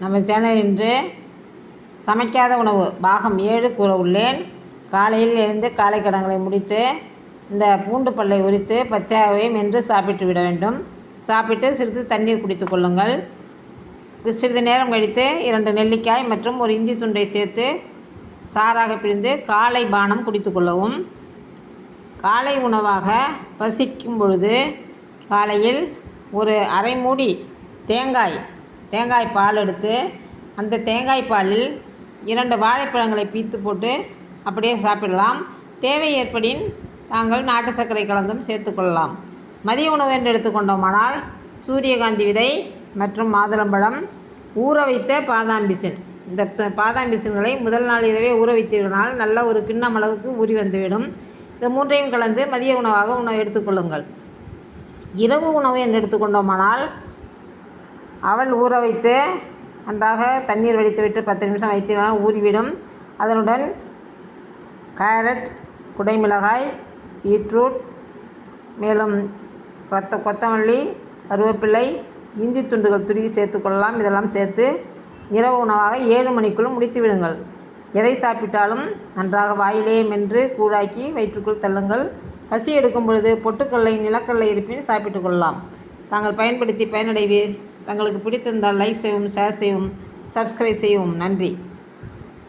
நம்ம சேனல் இன்று சமைக்காத உணவு பாகம் 7 கூற உள்ளேன். காலையில் எழுந்து காலை கடன்களை முடித்து இந்த பூண்டு பல்லை உரித்து பச்சையாகவே மென்று சாப்பிட்டு விட வேண்டும். சாப்பிட்டு சிறிது தண்ணீர் குடித்து கொள்ளுங்கள். சிறிது நேரம் கழித்து 2 நெல்லிக்காய் மற்றும் ஒரு இஞ்சி துண்டை சேர்த்து சாறாக பிழிந்து காலை பானம் குடித்து கொள்ளவும். காலை உணவாக பசிக்கும் பொழுது காலையில் ஒரு அரை மூடி தேங்காய் பால் எடுத்து அந்த தேங்காய் பாலில் 2 வாழைப்பழங்களை பீத்து போட்டு அப்படியே சாப்பிடலாம். தேவை ஏற்படின் நாங்கள் நாட்டு சர்க்கரை கலந்தும் சேர்த்துக்கொள்ளலாம். மதிய உணவு என்று எடுத்துக்கொண்டோமானால் சூரியகாந்தி விதை மற்றும் மாதுளம்பழம், ஊற வைத்த பாதாம் பிசின். இந்த பாதாம் பிசின்களை முதல் நாள் இரவே ஊற வைத்தீர்களால் நல்ல ஒரு கிண்ணம் அளவுக்கு ஊறி வந்துவிடும். இந்த மூன்றையும் கலந்து மதிய உணவாக எடுத்துக்கொள்ளுங்கள். இரவு உணவு என்று எடுத்துக்கொண்டோமானால் அவல் ஊற வைத்து நன்றாக தண்ணீர் வடித்துவிட்டு 10 நிமிஷம் வைத்தீர்களால் ஊறிவிடும். அதனுடன் கேரட், குடைமிளகாய், பீட்ரூட், மேலும் கொத்தமல்லி, கருவேப்பிலை, இஞ்சி துண்டுகள் துருவி சேர்த்துக்கொள்ளலாம். இதெல்லாம் சேர்த்து இரவு உணவாக 7 மணிக்குள் முடித்து விடுங்கள். எதை சாப்பிட்டாலும் நன்றாக வாயிலேயே மென்று கூழாக்கி வயிற்றுக்குள் தள்ளுங்கள். பசி எடுக்கும் பொழுது பொட்டுக்கல்லை, நிலக்கல்லை இருப்பின் சாப்பிட்டு கொள்ளலாம். தாங்கள் பயன்படுத்தி பயனடைவீர். தங்களுக்கு பிடித்திருந்தால் லைக் செய்யவும், ஷேர் செய்யவும், சப்ஸ்கிரைப் செய்யவும். நன்றி.